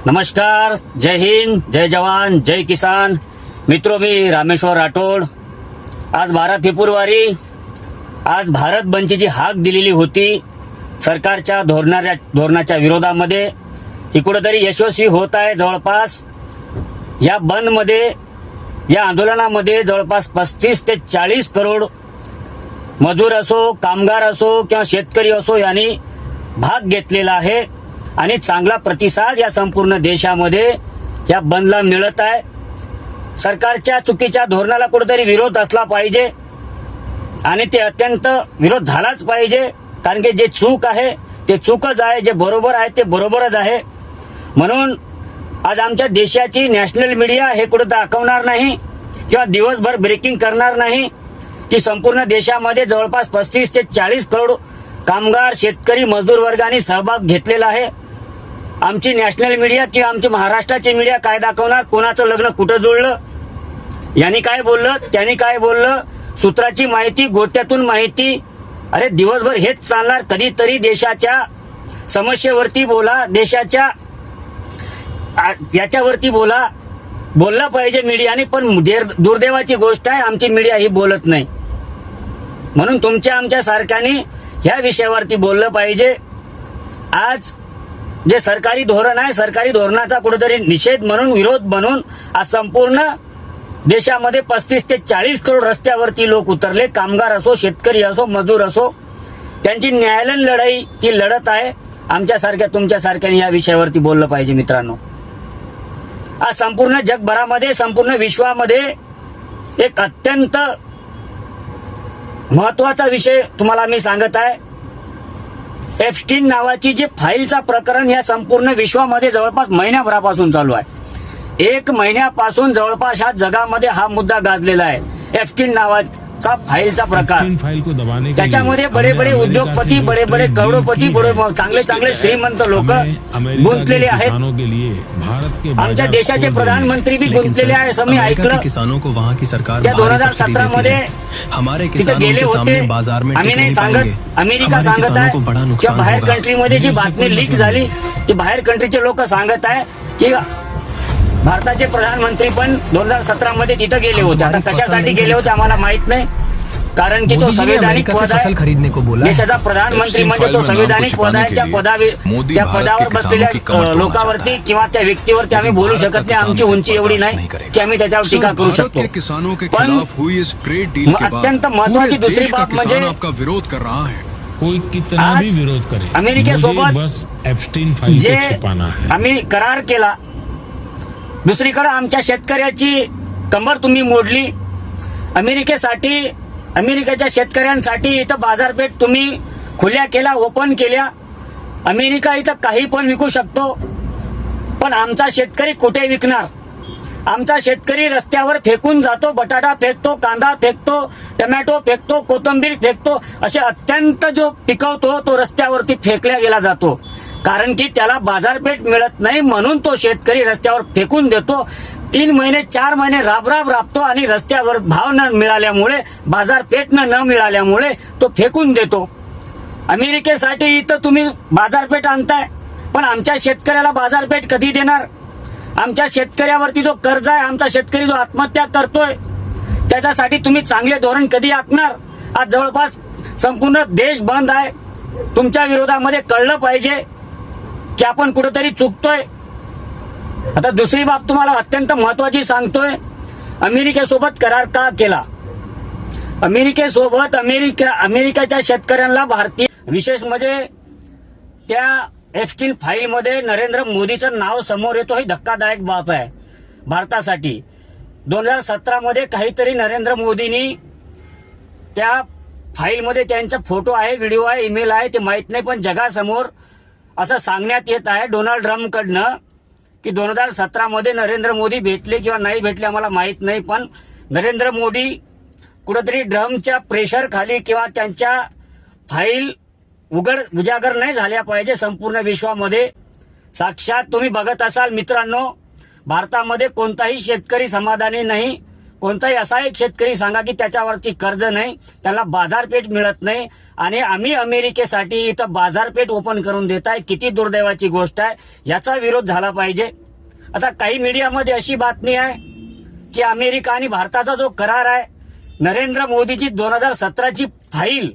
नमस्कार, जय हिंद, जय जवान, जय किसान. मित्रों, मी रामेश्वर राठोड. आज 12 फेब्रुवारी, आज भारत बंदची जी हाक दिलेली होती सरकारच्या धोरणाच्या विरोधामध्ये, ही कुठेतरी यशस्वी होत आहे. जवळपास या बंदमध्ये, या आंदोलनामध्ये जवळपास 35 ते 40 करोड मजूर असो, कामगार असो किंवा शेतकरी असो यांनी भाग घेतलेला आहे आणि चांगला प्रतिसाद या संपूर्ण देशामध्ये या बंदला मिळत आहे. सरकारच्या चुकीच्या धोरणाला कुठेतरी विरोध असला पाहिजे आणि ते अत्यंत विरोध झालाच पाहिजे, कारण की जे चूक आहे ते चूकच आहे, जे बरोबर आहे ते बरोबरच आहे. म्हणून आज आमच्या देशाची नॅशनल मीडिया हे कुठे दाखवणार नाही किंवा दिवसभर ब्रेकिंग करणार नाही की संपूर्ण देशामध्ये जवळपास 35 ते 40 करोड कामगार, शेतकरी, मजदूर वर्गाने सहभाग घेतलेला आहे. आमची नॅशनल मीडिया किंवा आमची महाराष्ट्राची मीडिया काय दाखवणार? कोणाचं लग्न कुठं जुळलं, यांनी काय बोललं, त्यांनी काय बोललं, सूत्राची माहिती, गोट्यातून माहिती. अरे दिवसभर हेच चालणार? कधीतरी देशाच्या समस्येवरती बोला, देशाच्या याच्यावरती बोललं पाहिजे मीडियाने. पण दुर्दैवाची गोष्ट आहे, आमची मीडिया ही बोलत नाही. म्हणून तुमच्या आमच्या सारख्याने ह्या विषयावरती बोललं पाहिजे. आज जे सरकारी धोरण आहे, सरकारी धोरणाचा कुठेतरी निषेध म्हणून, विरोध म्हणून आज संपूर्ण देशामध्ये 35 ते 40 करोड रस्त्यावरती लोक उतरले. कामगार असो, शेतकरी असो, मजदूर असो, त्यांची न्यायालयीन लढाई ती लढत आहे. आमच्यासारख्या तुमच्यासारख्याने या विषयावरती बोललं पाहिजे. मित्रांनो, आज संपूर्ण जगभरामध्ये, संपूर्ण विश्वामध्ये एक अत्यंत महत्वाचा विषय तुम्हाला मी सांगत आहे. एप्स्टीन नावाची जी फाईलचा प्रकरण या संपूर्ण विश्वामध्ये जवळपास महिन्याभरापासून चालू आहे. 1 महिन्यापासून जवळपास ह्या जगामध्ये हा मुद्दा गाजलेला आहे. एप्स्टीन नावाचा फाईलचा प्रकार. त्याच्यामध्ये बडे बडे उद्योगपती, बडे बडे करोडपती, चांगले चांगले श्रीमंत लोक गुंतलेले आहेत. आमच्या देशाचे प्रधानमंत्री बी गुंतलेले आहे असं मी ऐकलं. त्या 2017 मध्ये तिथे गेले होते. आम्ही नाही सांगत, अमेरिका सांगत आहे किंवा बाहेर कंट्रीमध्ये जी बातमी लीक झाली ती बाहेर कंट्रीचे लोक सांगत आहे की भारताचे प्रधानमंत्री पण 2017 मध्ये तिथं गेले होते. आता कशासाठी गेले होते आम्हाला माहित नाही, कारण की तो संवैधानिक पद आहे. देशाचा प्रधानमंत्री म्हणजे तो संवैधानिक पद आहे. त्या पदावर बसलेल्या लोकांवरती किंवा त्या व्यक्तीवरती आम्ही बोलू शकत नाही. आमची उंची एवढी नाही की आम्ही त्याच्यावर टीका करू शकतो. पण अत्यंत महत्वाची दुसरी बाब म्हणजे विरोध कर रहा है, कोई कितना भी विरोध करे, अमेरिकेसोबत बस एप्स्टीन फाइल को छिपाना है. आम्ही करार केला. दुसरीकडे आमच्या शेतकऱ्याची कंबर तुम्ही मोडली. अमेरिकेच्या शेतकऱ्यांसाठी इथं बाजारपेठ तुम्ही खुल्या केल्या, ओपन केल्या. अमेरिका इथं काही पण विकू शकतो, पण आमचा शेतकरी कुठे विकणार? आमचा शेतकरी रस्त्यावर फेकून जातो. बटाटा फेकतो, कांदा फेकतो, टमॅटो फेकतो, कोथिंबीर फेकतो. असे अत्यंत जो पिकवतो तो रस्त्यावरती फेकला गेला जातो, कारण की त्याला बाजारपेठ मिळत नाही. म्हणून तो शेतकरी रस्त्यावर फेकून देतो. 3 महिने 4 महिने राबतो आणि रस्त्यावर भाव न मिळाल्यामुळे, बाजारपेठ न मिळाल्यामुळे तो फेकून देतो. अमेरिकेसाठी इथं तुम्ही बाजारपेठ आणताय, पण आमच्या शेतकऱ्याला बाजारपेठ कधी देणार? आमच्या शेतकऱ्यावरती जो कर्ज आहे, आमचा शेतकरी जो आत्महत्या करतोय, त्याच्यासाठी तुम्ही चांगले धोरण कधी आखणार? आज जवळपास संपूर्ण देश बंद आहे. तुमच्या विरोधामध्ये कळलं पाहिजे की आपण कुठेतरी चुकतोय. आता दुसरी बाब तुम्हाला अत्यंत महत्वाची सांगतोय. अमेरिकेसोबत करार का केला? अमेरिकेसोबत अमेरिकेच्या शेतकऱ्यांना भारतीय, विशेष म्हणजे त्या एप्स्टीन फाईलमध्ये नरेंद्र मोदीचं नाव समोर येतो. ही धक्कादायक बाब आहे भारतासाठी. 2017 मध्ये काहीतरी नरेंद्र मोदींनी त्या फाईलमध्ये त्यांचा फोटो आहे, व्हिडिओ आहे, ईमेल आहे, ते माहित नाही, पण जगासमोर असं सांगण्यात येत आहे डोनाल्ड ट्रम्पकडनं की 2017 मध्ये नरेंद्र मोदी भेटले किंवा नाही भेटले आम्हाला माहित नाही, पण नरेंद्र मोदी कुठेतरी ट्रम्पच्या प्रेशर खाली किंवा त्यांच्या फाईल उजागर नाही झाल्या पाहिजे संपूर्ण विश्वामध्ये. साक्षात तुम्ही बघत असाल मित्रांनो, भारतामध्ये कोणताही शेतकरी समाधानी नाही. कोणताही असा एक शेतकरी सांगा की त्याच्यावरती कर्ज नाही, त्याला बाजारपेठ मिळत नाही आणि आम्ही अमेरिकेसाठी इथं बाजारपेठ ओपन करून देत आहे. किती दुर्दैवाची गोष्ट आहे. याचा विरोध झाला पाहिजे. आता काही मीडियामध्ये अशी बातमी आहे की अमेरिका आणि भारताचा जो करार आहे, नरेंद्र मोदीची 2017ची फाईल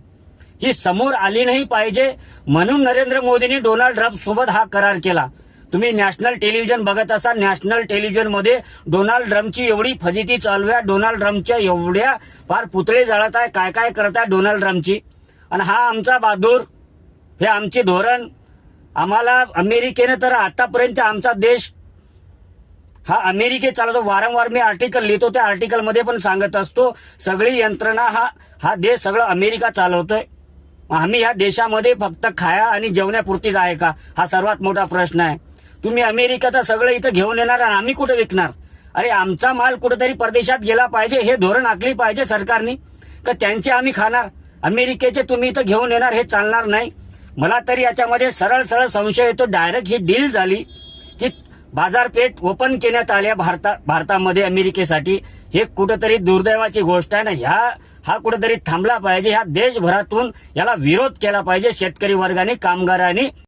ही समोर आली नाही पाहिजे म्हणून नरेंद्र मोदींनी डोनाल्ड ट्रम्प सोबत हा करार केला. तुम्ही नॅशनल टेलिव्हिजन बघत असाल, नॅशनल टेलिव्हिजन मध्ये डोनाल्ड ट्रम्पची एवढी फजिती चालू आहे, डोनाल्ड ट्रम्पच्या एवढ्या फार पुतळे जाळत आहे, काय काय करत आहे डोनाल्ड ट्रम्पची. आणि हा आमचा बहादूर, हे आमचे धोरण. आम्हाला अमेरिकेने तर आतापर्यंत आमचा देश हा अमेरिकेत चालवतो. वारंवार मी आर्टिकल लिहितो, त्या आर्टिकलमध्ये पण सांगत असतो सगळी यंत्रणा हा देश सगळं अमेरिका चालवतोय. आम्ही ह्या देशामध्ये फक्त खाया आणि जेवण्यापुरतीच आहे का, हा सर्वात मोठा प्रश्न आहे. तुम्ही अमेरिकेचं सगळं इथं घेऊन येणार आणि आम्ही कुठे विकणार. अरे आमचा माल कुठेतरी परदेशात गेला पाहिजे, हे धोरण आखली पाहिजे सरकारने. का त्यांचे आम्ही खाणार, अमेरिकेचे तुम्ही इथं घेऊन येणार, हे चालणार नाही. मला तरी याच्यामध्ये सरळ सरळ संशय येतो. डायरेक्ट ही डील झाली की बाजारपेठ ओपन करण्यात आल्या भारतामध्ये अमेरिकेसाठी. हे कुठेतरी दुर्दैवाची गोष्ट आहे ना. हा कुठेतरी थांबला पाहिजे. ह्या देशभरातून याला विरोध केला पाहिजे शेतकरी वर्गाने, कामगारांनी.